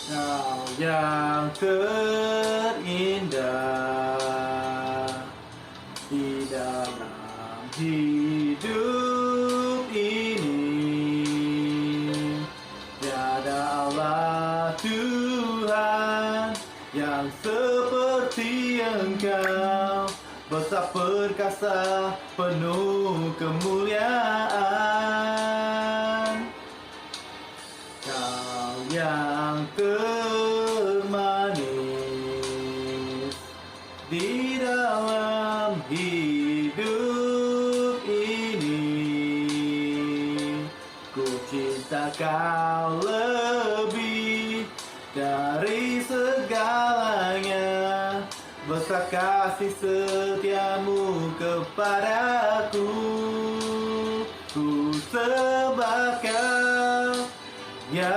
Kau yang terindah di dalam hidup ini. Tiada Allah Tuhan yang seperti Engkau, besar perkasa penuh kemuliaan. Kau yang termanis di dalam hidup ini. Ku cinta Kau lebih dari segalanya, besar kasih setiamu kepadaku. Ku sembah Kau, ya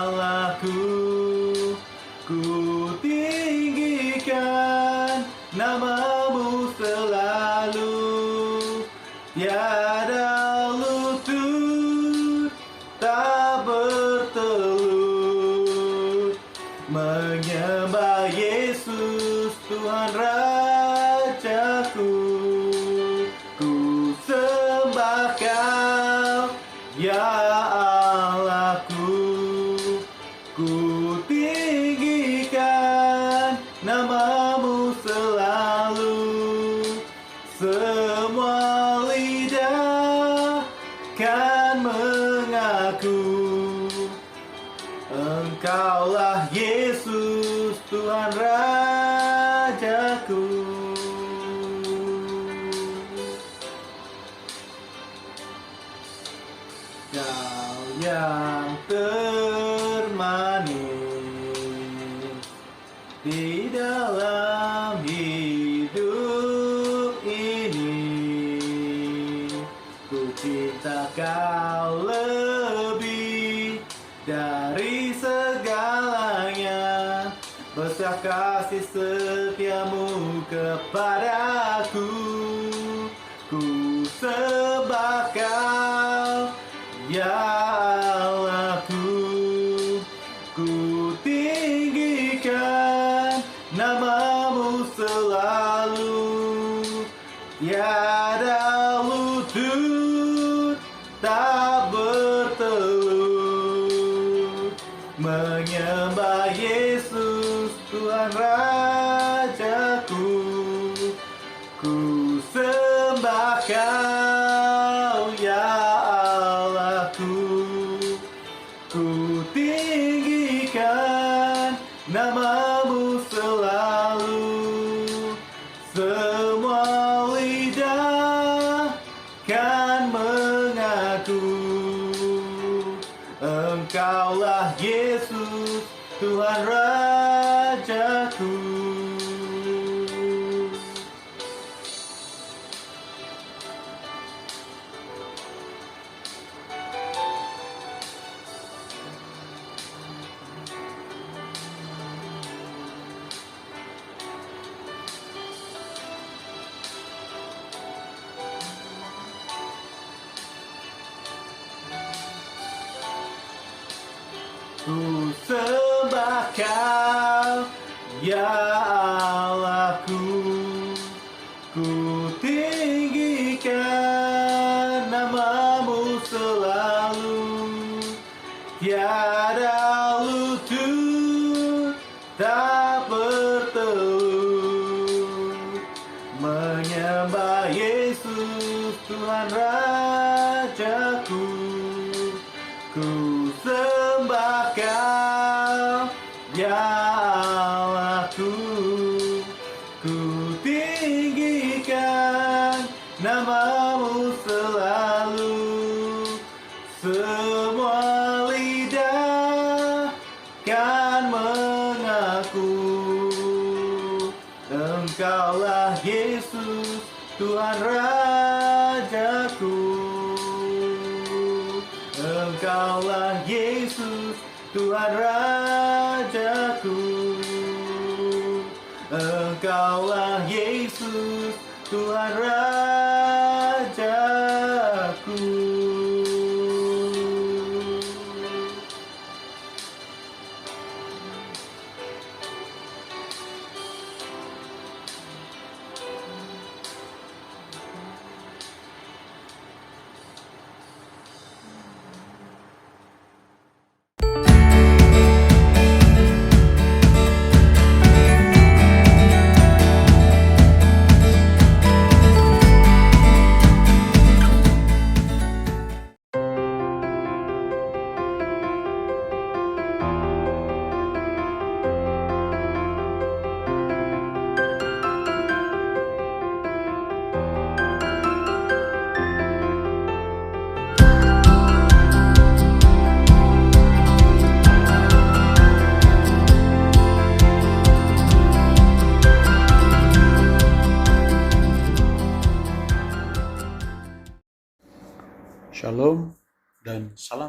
Allahku. Ku tinggikan nama-Mu selalu, tiada lutut tak bertelut menyembah Yesus Tuhan Rajaku. Ku sembah Kau, ya Allahku. Ku tinggikan nama-Mu selalu, semua lidah kan mengaku Engkaulah Yesus Tuhan Rajaku. Kau yang termanis di dalam hidup ini. Ku cinta Kau lebih dari segalanya, besar kasih setiamu kepadaku. Ku sembah Kau, ya Allahku. Ku tinggikan nama-Mu selalu, tiada lutut tak bertelut menyembah Yesus Tuhan Rajaku. Ku sembah Kau, ya Allahku. Ku tinggikan nama-Mu selalu, semua lidah kan mengaku Engkaulah Yesus Tuhan Rajaku. Ku sembah Kau, ya Allahku. Ku tinggikan nama-Mu selalu, tiada lutut tak bertelut menyembah Yesus Tuhan Rajaku. Ku sembah Kau, ya Allahku. Ku tinggikan nama-Mu selalu, semua lidah kan mengaku Engkaulah Yesus Tuhan Rajaku. Engkaulah Yesus Tuhan Rajaku. Engkaulah Yesus Tuhan Rajaku.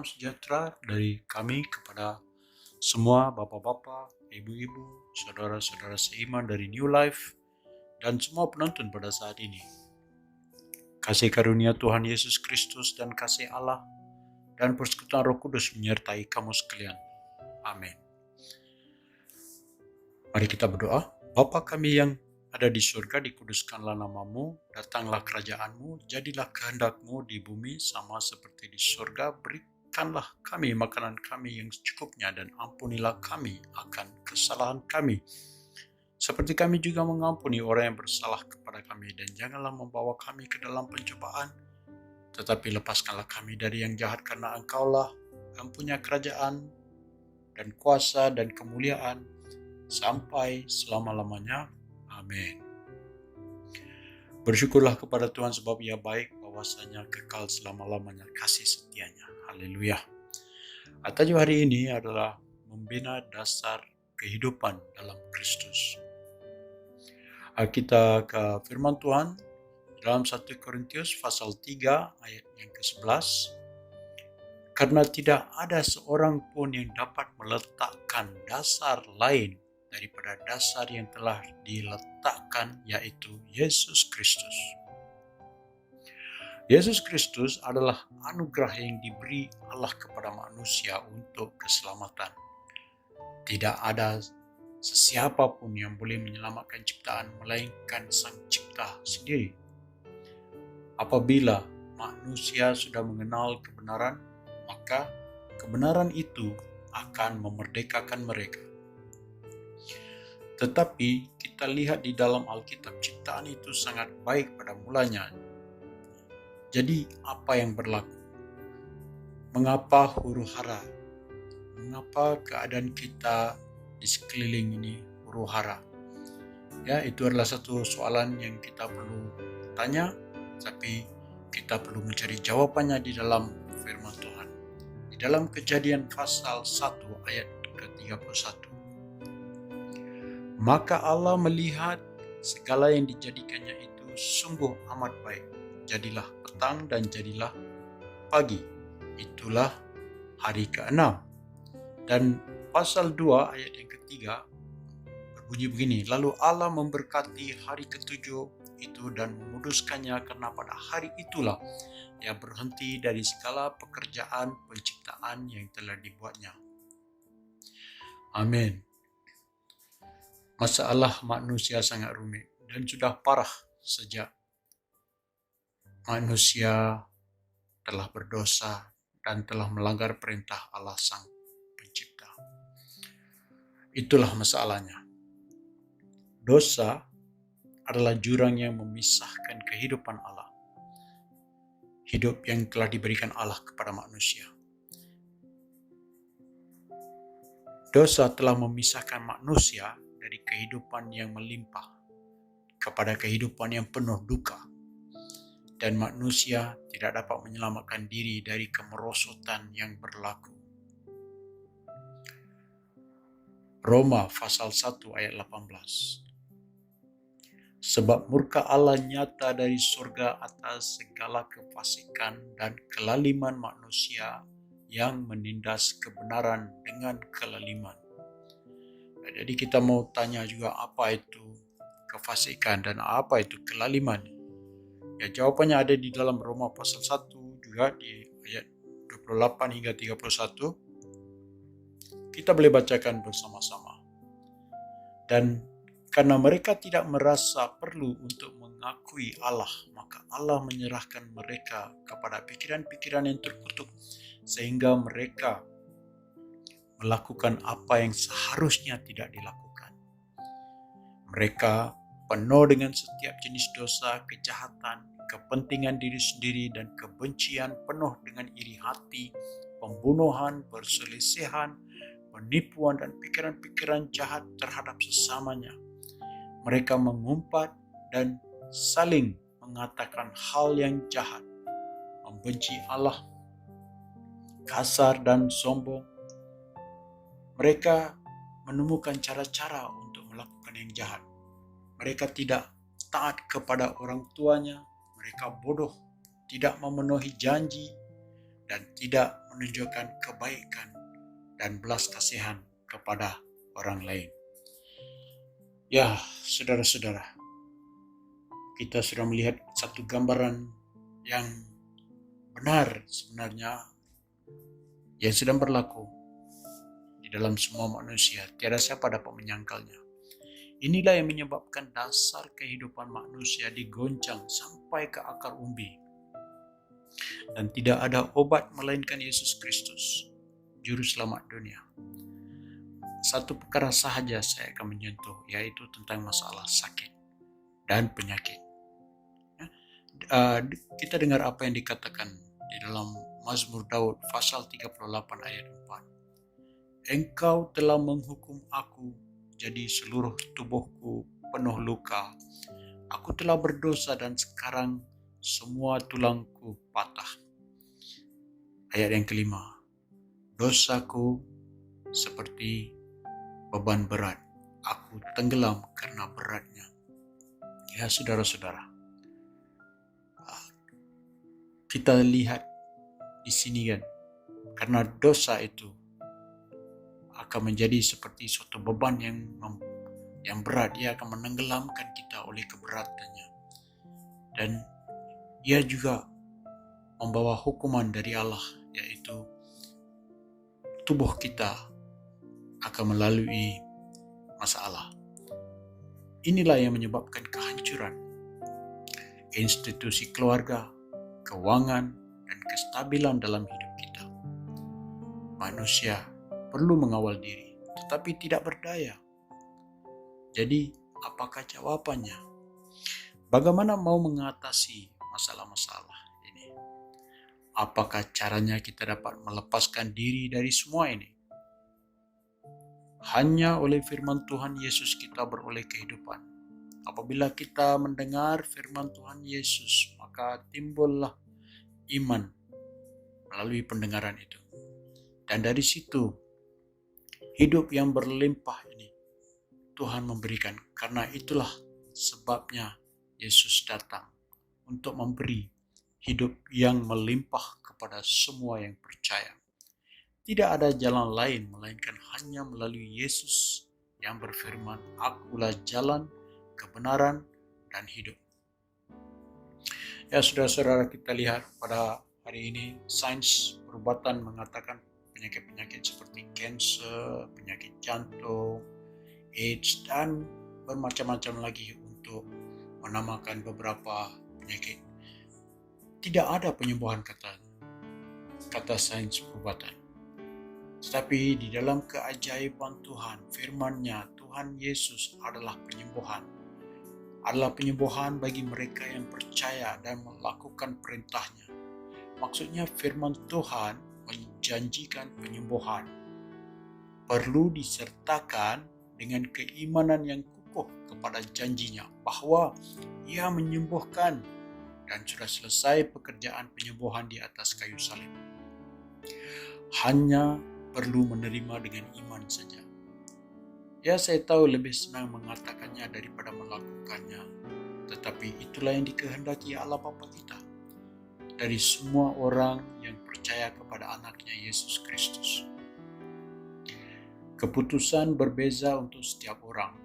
salam sejahtera dari kami kepada semua bapak-bapak, ibu-ibu, saudara-saudara seiman dari New Life, dan semua penonton pada saat ini. Kasih karunia Tuhan Yesus Kristus dan kasih Allah dan persekutuan Roh Kudus menyertai kamu sekalian. Amin. Mari kita berdoa. Bapa kami yang ada di surga, dikuduskanlah namamu, datanglah kerajaanmu, jadilah kehendakmu di bumi sama seperti di surga. Berikanlah kami makanan kami yang secukupnya dan ampunilah kami akan kesalahan kami, seperti kami juga mengampuni orang yang bersalah kepada kami. Dan janganlah membawa kami ke dalam pencobaan, tetapi lepaskanlah kami dari yang jahat, karena Engkaulah yang punya kerajaan dan kuasa dan kemuliaan sampai selama-lamanya. Amin. Bersyukurlah kepada Tuhan sebab Ia baik, bahwasanya kekal selama-lamanya kasih setianya. Haleluya. Tajuk hari ini adalah membina dasar kehidupan dalam Kristus. Kita ke firman Tuhan dalam 1 Korintus pasal 3 ayat yang ke-11. Karena tidak ada seorang pun yang dapat meletakkan dasar lain daripada dasar yang telah diletakkan, yaitu Yesus Kristus. Yesus Kristus adalah anugerah yang diberi Allah kepada manusia untuk keselamatan. Tidak ada sesiapa pun yang boleh menyelamatkan ciptaan melainkan Sang Cipta sendiri. Apabila manusia sudah mengenal kebenaran, maka kebenaran itu akan memerdekakan mereka. Tetapi kita lihat di dalam Alkitab, ciptaan itu sangat baik pada mulanya. Jadi apa yang berlaku? Mengapa huru-hara? Mengapa keadaan kita di sekeliling ini huru-hara? Ya, itu adalah satu soalan yang kita perlu tanya, tapi kita perlu mencari jawabannya di dalam firman Tuhan. Di dalam Kejadian pasal 1 ayat ke-31. Maka Allah melihat segala yang dijadikannya itu sungguh amat baik. Jadilah petang dan jadilah pagi. Itulah hari ke-6. Dan pasal 2 ayat yang ketiga berbunyi begini. Lalu Allah memberkati hari ke-7 itu dan menguduskannya, karena pada hari itulah Ia berhenti dari segala pekerjaan penciptaan yang telah dibuatnya. Amin. Masalah manusia sangat rumit dan sudah parah sejak manusia telah berdosa dan telah melanggar perintah Allah Sang Pencipta. Itulah masalahnya. Dosa adalah jurang yang memisahkan kehidupan Allah. Hidup yang telah diberikan Allah kepada manusia. Dosa telah memisahkan manusia dari kehidupan yang melimpah kepada kehidupan yang penuh duka, dan manusia tidak dapat menyelamatkan diri dari kemerosotan yang berlaku. Roma pasal 1 ayat 18. Sebab murka Allah nyata dari surga atas segala kefasikan dan kelaliman manusia yang menindas kebenaran dengan kelaliman. Jadi kita mau tanya juga, apa itu kefasikan dan apa itu kelaliman? Ya, jawabannya ada di dalam Roma pasal 1 juga di ayat 28 hingga 31. Kita boleh bacakan bersama-sama. Dan karena mereka tidak merasa perlu untuk mengakui Allah, maka Allah menyerahkan mereka kepada pikiran-pikiran yang terkutuk, sehingga mereka melakukan apa yang seharusnya tidak dilakukan. Mereka penuh dengan setiap jenis dosa, kejahatan, kepentingan diri sendiri, dan kebencian, penuh dengan iri hati, pembunuhan, perselisihan, penipuan, dan pikiran-pikiran jahat terhadap sesamanya. Mereka mengumpat dan saling mengatakan hal yang jahat, membenci Allah, kasar dan sombong. Mereka menemukan cara-cara untuk melakukan yang jahat. Mereka tidak taat kepada orang tuanya, mereka bodoh, tidak memenuhi janji, dan tidak menunjukkan kebaikan dan belas kasihan kepada orang lain. Ya, saudara-saudara, kita sudah melihat satu gambaran yang benar sebenarnya yang sedang berlaku di dalam semua manusia. Tiada siapa dapat menyangkalnya. Inilah yang menyebabkan dasar kehidupan manusia digoncang sampai ke akar umbi. Dan tidak ada obat melainkan Yesus Kristus, Juru Selamat dunia. Satu perkara sahaja saya akan menyentuh, yaitu tentang masalah sakit dan penyakit. Kita dengar apa yang dikatakan di dalam Mazmur Daud pasal 38 ayat 4. Engkau telah menghukum aku, jadi seluruh tubuhku penuh luka. Aku telah berdosa dan sekarang semua tulangku patah. Ayat yang kelima. Dosaku seperti beban berat. Aku tenggelam karena beratnya. Ya saudara-saudara. Kita lihat di sini kan. Karena dosa itu akan menjadi seperti suatu beban yang berat. Dia akan menenggelamkan kita oleh keberatannya. Dan ia juga membawa hukuman dari Allah, yaitu tubuh kita akan melalui masalah. Inilah yang menyebabkan kehancuran institusi keluarga, keuangan, dan kestabilan dalam hidup kita. Manusia perlu mengawal diri, tetapi tidak berdaya. Jadi, apakah jawabannya? Bagaimana mau mengatasi masalah-masalah ini? Apakah caranya kita dapat melepaskan diri dari semua ini? Hanya oleh firman Tuhan Yesus kita beroleh kehidupan. Apabila kita mendengar firman Tuhan Yesus, maka timbullah iman melalui pendengaran itu. Dan dari situ, hidup yang berlimpah ini Tuhan memberikan. Karena itulah sebabnya Yesus datang untuk memberi hidup yang melimpah kepada semua yang percaya. Tidak ada jalan lain melainkan hanya melalui Yesus yang berfirman, Akulah jalan, kebenaran, dan hidup. Ya saudara-saudara, kita lihat pada hari ini sains perubatan mengatakan penyakit-penyakit seperti kanser, penyakit jantung, AIDS, dan bermacam-macam lagi untuk menamakan beberapa penyakit. Tidak ada penyembuhan kata sains perubatan. Tetapi di dalam keajaiban Tuhan, firman-Nya, Tuhan Yesus adalah penyembuhan. Adalah penyembuhan bagi mereka yang percaya dan melakukan perintah-Nya. Maksudnya firman Tuhan menjanjikan penyembuhan. Perlu disertakan dengan keimanan yang kukuh kepada janjinya bahwa Ia menyembuhkan dan sudah selesai pekerjaan penyembuhan di atas kayu salib. Hanya perlu menerima dengan iman saja. Ya, saya tahu lebih senang mengatakannya daripada melakukannya. Tetapi itulah yang dikehendaki Allah Bapa kita dari semua orang yang percaya kepada anaknya Yesus Kristus. Keputusan berbeza untuk setiap orang.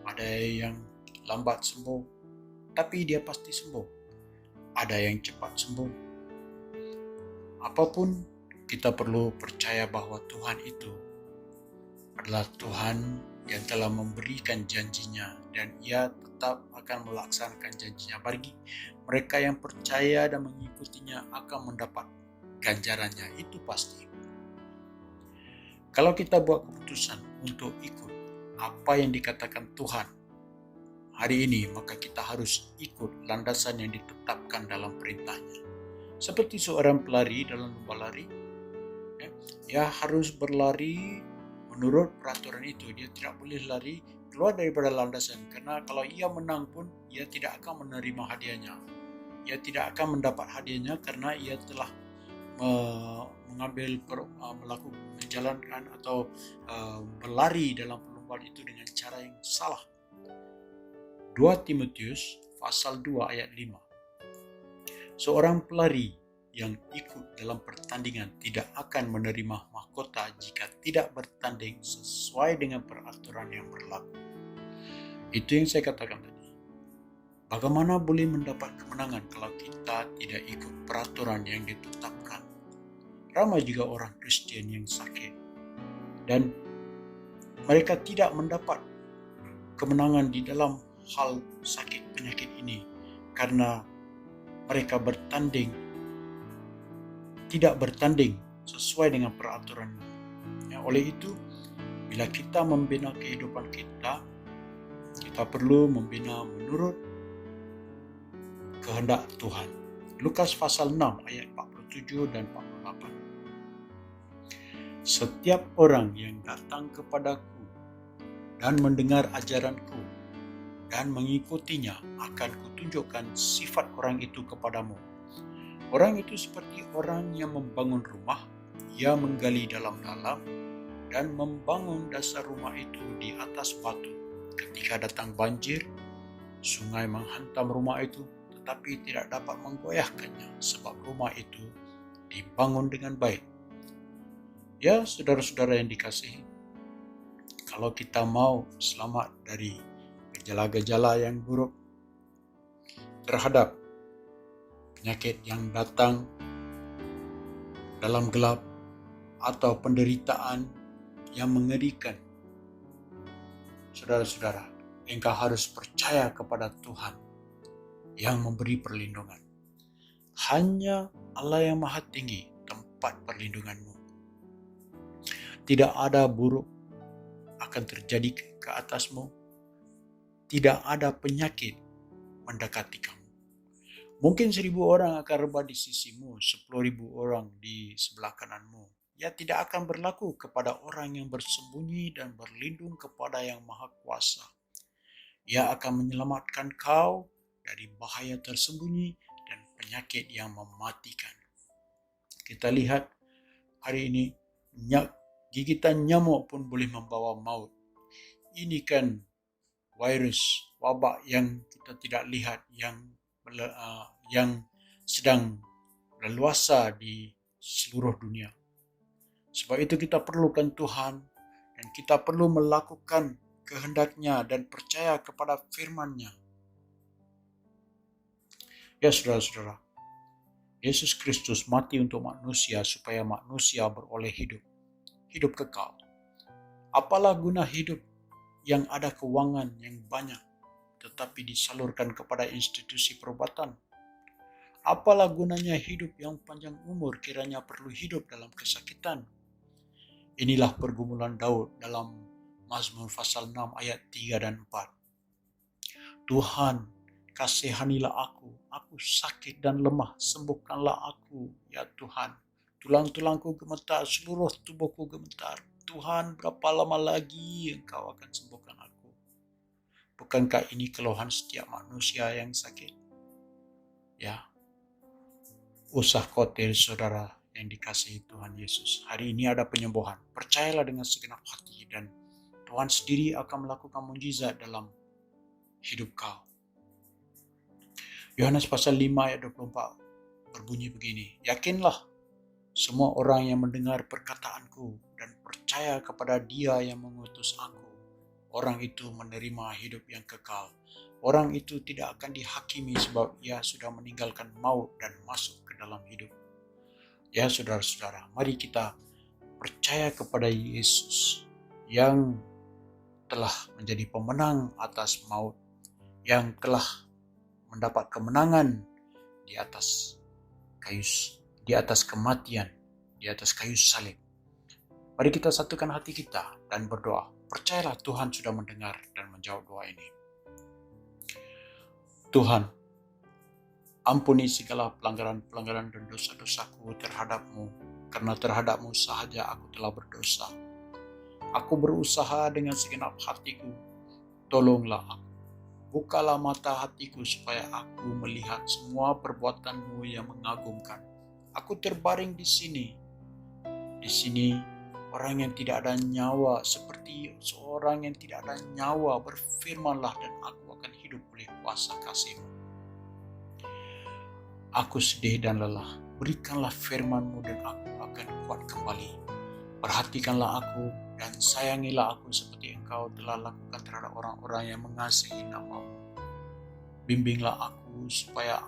Ada yang lambat sembuh, tapi dia pasti sembuh. Ada yang cepat sembuh. Apapun, kita perlu percaya bahwa Tuhan itu adalah Tuhan yang telah memberikan janjinya dan Ia tetap akan melaksanakan janjinya. Bagi mereka yang percaya dan mengikutinya akan mendapat ganjarannya, itu pasti. Kalau kita buat keputusan untuk ikut apa yang dikatakan Tuhan hari ini, maka kita harus ikut landasan yang ditetapkan dalam perintahnya. Seperti seorang pelari dalam lomba lari, dia harus berlari menurut peraturan itu. Dia tidak boleh lari keluar daripada landasan, karena kalau ia menang pun ia tidak akan menerima hadiahnya. Ia tidak akan mendapat hadiahnya karena ia telah menjalankan atau berlari dalam perlombaan itu dengan cara yang salah. 2 Timotius pasal 2 ayat 5. Seorang pelari yang ikut dalam pertandingan tidak akan menerima mahkota jika tidak bertanding sesuai dengan peraturan yang berlaku. Itu yang saya katakan tadi. Bagaimana boleh mendapat kemenangan kalau kita tidak ikut peraturan yang ditetapkan? Ramai juga orang Kristen yang sakit dan mereka tidak mendapat kemenangan di dalam hal sakit penyakit ini karena mereka tidak bertanding sesuai dengan peraturan. Ya, oleh itu, bila kita membina kehidupan kita perlu membina menurut kehendak Tuhan. Lukas pasal 6 ayat 47 dan 48. Setiap orang yang datang kepadaku dan mendengar ajaranku dan mengikutinya akan kutunjukkan sifat orang itu kepadamu. Orang itu seperti orang yang membangun rumah, ia menggali dalam-dalam dan membangun dasar rumah itu di atas batu. Ketika datang banjir, sungai menghantam rumah itu, tetapi tidak dapat menggoyahkannya sebab rumah itu dibangun dengan baik. Ya, saudara-saudara yang dikasihi, kalau kita mau selamat dari gejala-gejala yang buruk terhadap penyakit yang datang dalam gelap atau penderitaan yang mengerikan, saudara-saudara, engkau harus percaya kepada Tuhan yang memberi perlindungan. Hanya Allah yang Maha Tinggi tempat perlindunganmu. Tidak ada buruk akan terjadi ke atasmu. Tidak ada penyakit mendekati kamu. Mungkin 1.000 orang akan rebah di sisimu, 10.000 orang di sebelah kananmu. Ya, tidak akan berlaku kepada orang yang bersembunyi dan berlindung kepada yang Maha Kuasa. Ia akan menyelamatkan kau dari bahaya tersembunyi dan penyakit yang mematikan. Kita lihat hari ini, gigitan nyamuk pun boleh membawa maut. Ini kan virus, wabak yang kita tidak lihat, yang sedang leluasa di seluruh dunia. Sebab itu kita perlukan Tuhan dan kita perlu melakukan kehendak-Nya dan percaya kepada firman-Nya. Ya saudara-saudara, Yesus Kristus mati untuk manusia supaya manusia beroleh hidup kekal. Apalah guna hidup yang ada keuangan yang banyak tetapi disalurkan kepada institusi perubatan? Apalah gunanya hidup yang panjang umur kiranya perlu hidup dalam kesakitan? Inilah pergumulan Daud dalam Mazmur pasal 6 ayat 3 dan 4. Tuhan, kasihanilah aku sakit dan lemah, sembuhkanlah aku, ya Tuhan. Tulang-tulangku gemetar, seluruh tubuhku gemetar. Tuhan, berapa lama lagi Engkau akan sembuhkan aku? Bukankah ini keluhan setiap manusia yang sakit? Ya, usah khawatir saudara yang dikasihi Tuhan Yesus. Hari ini ada penyembuhan. Percayalah dengan segenap hati dan Tuhan sendiri akan melakukan mukjizat dalam hidup kau. Yohanes pasal 5 ayat 24 berbunyi begini. Yakinlah semua orang yang mendengar perkataanku dan percaya kepada Dia yang mengutus aku, orang itu menerima hidup yang kekal. Orang itu tidak akan dihakimi sebab ia sudah meninggalkan maut dan masuk ke dalam hidup. Ya saudara-saudara, mari kita percaya kepada Yesus yang telah menjadi pemenang atas maut, yang telah mendapat kemenangan di atas kematian, di atas kayu salib. Mari kita satukan hati kita dan berdoa. Percayalah Tuhan sudah mendengar dan menjawab doa ini. Tuhan, ampuni segala pelanggaran-pelanggaran dan dosa-dosaku terhadap-Mu, karena terhadap-Mu sahaja aku telah berdosa. Aku berusaha dengan segenap hatiku, tolonglah aku. Bukalah mata hatiku supaya aku melihat semua perbuatan-Mu yang mengagumkan. Aku terbaring di sini. Orang yang tidak ada nyawa, seperti seorang yang tidak ada nyawa, berfirmanlah dan aku akan hidup oleh kuasa kasih-Mu. Aku sedih dan lelah. berikanlah firman-Mu dan aku akan kuat kembali. Perhatikanlah aku dan sayangilah aku seperti Engkau telah lakukan terhadap orang-orang yang mengasihi nama-Mu. Bimbinglah aku supaya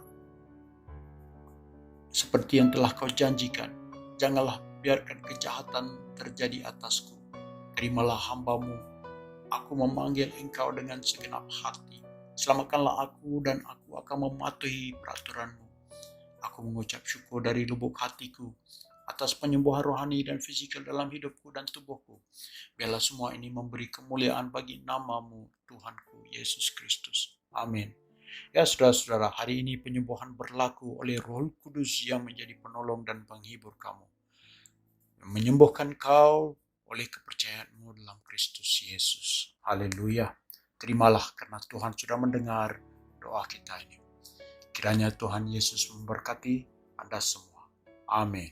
seperti yang telah Kau janjikan, janganlah biarkan kejahatan terjadi atasku. Terimalah hamba-Mu, aku memanggil Engkau dengan segenap hati. Selamatkanlah aku dan aku akan mematuhi peraturan-Mu. Aku mengucap syukur dari lubuk hatiku atas penyembuhan rohani dan fisikal dalam hidupku dan tubuhku. Biarlah semua ini memberi kemuliaan bagi nama-Mu, Tuhanku Yesus Kristus. Amin. Ya saudara-saudara, hari ini penyembuhan berlaku oleh Roh Kudus yang menjadi penolong dan penghibur kamu. Menyembuhkan kau oleh kepercayaanmu dalam Kristus Yesus. Haleluya. Terimalah karena Tuhan sudah mendengar doa kita ini. Kiranya Tuhan Yesus memberkati Anda semua. Amin.